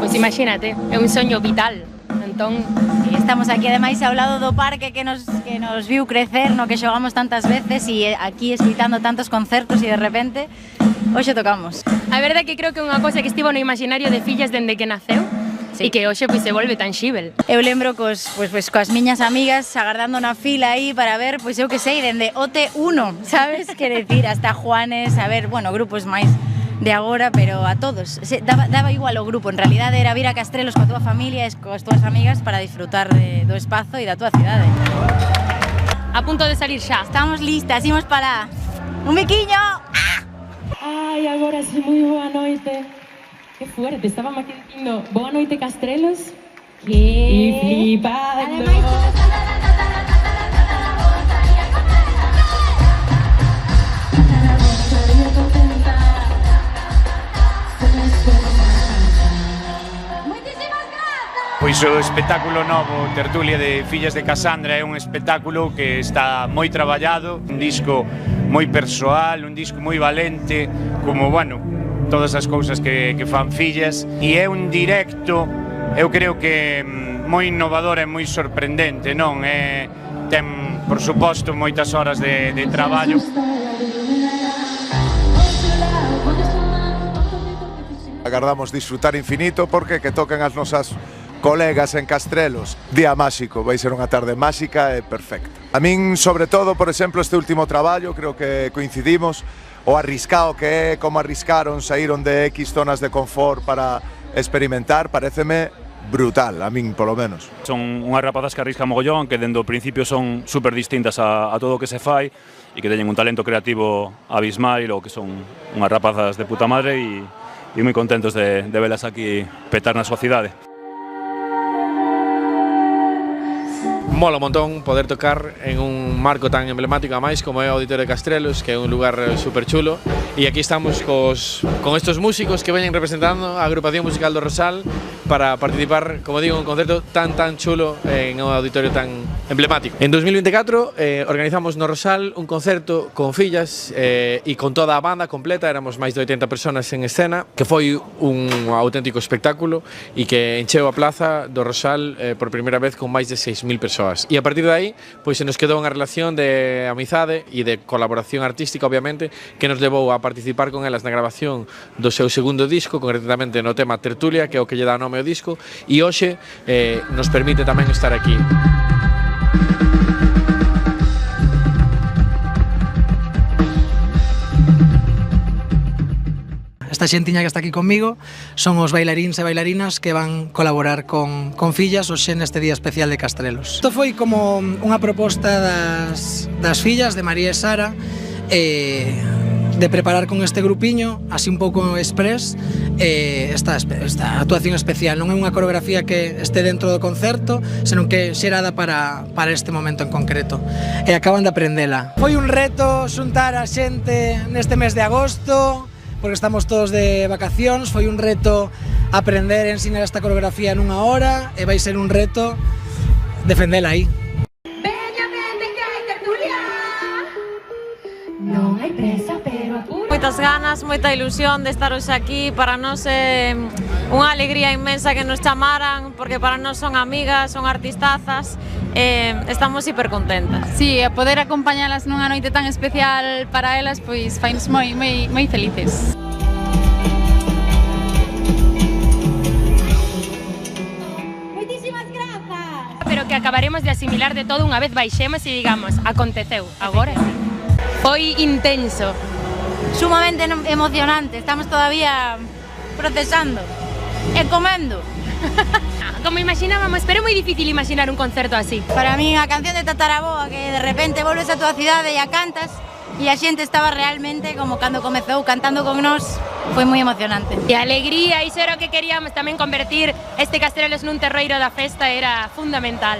Pois imagínate, é un soño vital. Entón, estamos aquí ademais ao lado do parque que nos viu crecer, no que xogamos tantas veces e aquí escritando tantos concertos e de repente hoxe tocamos. A verdade é que creo que é unha cosa que estivo no imaginario de fillas dende que naceu. E que hoxe pois se volve tanxível. Eu lembro coas miñas amigas agardando na fila aí para ver, pois eu que sei, dende OT1, sabes? Quer decir, hasta Juanes, a ver, bueno, grupos máis de agora, pero a todos. Daba igual o grupo, en realidade era vir a Castrelos coa túa familia e coas túas amigas para disfrutar do espazo e da túa cidade. A punto de salir xa. Estamos listas, imos para un biquiño. Ai, agora sí, moi boa noite. Que fuerte, estábamos aquí dicindo boa noite Castrelos. E flipando. Pois o espectáculo novo Tertulia de Fillas de Casandra é un espectáculo que está moi traballado, un disco moi persoal, un disco moi valente, como, bueno, todas as cousas que fan fillas, e é un directo, eu creo que moi innovador e moi sorprendente, non? Ten, por suposto, moitas horas de traballo. Agardamos disfrutar infinito porque que toquen as nosas colegas en Castrelos. Día máxico, vai ser unha tarde máxica e perfecta. A min, sobre todo, por exemplo, este último traballo, creo que coincidimos, o arriscado que é, como arriscaron, saíron de X zonas de confort para experimentar, pareceme brutal, a min polo menos. Son unhas rapazas que arriscan mogollón, que dende o principio son super distintas a todo o que se fai e que teñen un talento creativo abismal, e que son unhas rapazas de puta madre e moi contentos de velas aquí petar na súa cidade. Mola un montón poder tocar en un marco tan emblemático a máis como é o Auditorio de Castrelos, que é un lugar super chulo, e aquí estamos con estos músicos que veñen representando a agrupación musical do Rosal para participar, como digo, en un concerto tan chulo en un auditorio tan emblemático. En 2024 organizamos no Rosal un concerto con fillas e con toda a banda completa, éramos máis de 80 personas en escena, que foi un auténtico espectáculo e que encheu a plaza do Rosal por primeira vez con máis de 6.000 persoas. E a partir de aí, pois se nos quedou unha relación de amizade e de colaboración artística, obviamente, que nos levou a participar con elas na grabación do seu segundo disco, concretamente no tema Tertulia, que é o que lle dá nome ao disco, e hoxe nos permite tamén estar aquí. Esta xentiña que está aquí conmigo son os bailaríns e bailarinas que van colaborar con fillas hoxe neste día especial de Castrelos. Isto foi como unha proposta das fillas de María e Sara de preparar con este grupiño, así un pouco express, esta actuación especial. Non é unha coreografía que este dentro do concerto, senón que xerada para este momento en concreto. E acaban de aprendela. Foi un reto xuntar a xente neste mes de agosto, porque estamos todos de vacacións, foi un reto aprender e ensinar esta coreografía nunha hora, e vai ser un reto defendela aí. Non hai presa, pero apura. Moitas ganas, moita ilusión de estar hoxe aquí. Para nós é unha alegría inmensa que nos chamaran, porque para nós son amigas, son artistazas, estamos hipercontentas. Sí, a poder acompañalas nunha noite tan especial para elas, pois fainos moi felices. Moitísimas grazas. Pero que acabaremos de asimilar de todo unha vez baixemos e digamos, aconteceu, agora sí. Foi intenso. Sumamente emocionante, estamos todavía procesando e comendo. Como imaginábamos, pero é moi difícil imaginar un concerto así. Para mí, a canción de Tataraboa, que de repente volves a tua cidade e a cantas, e a xente estaba realmente como cando comezou cantando con nós, foi moi emocionante. E a alegría, iso era o que queríamos tamén, convertir este Castrelos nun terreiro da festa, era fundamental.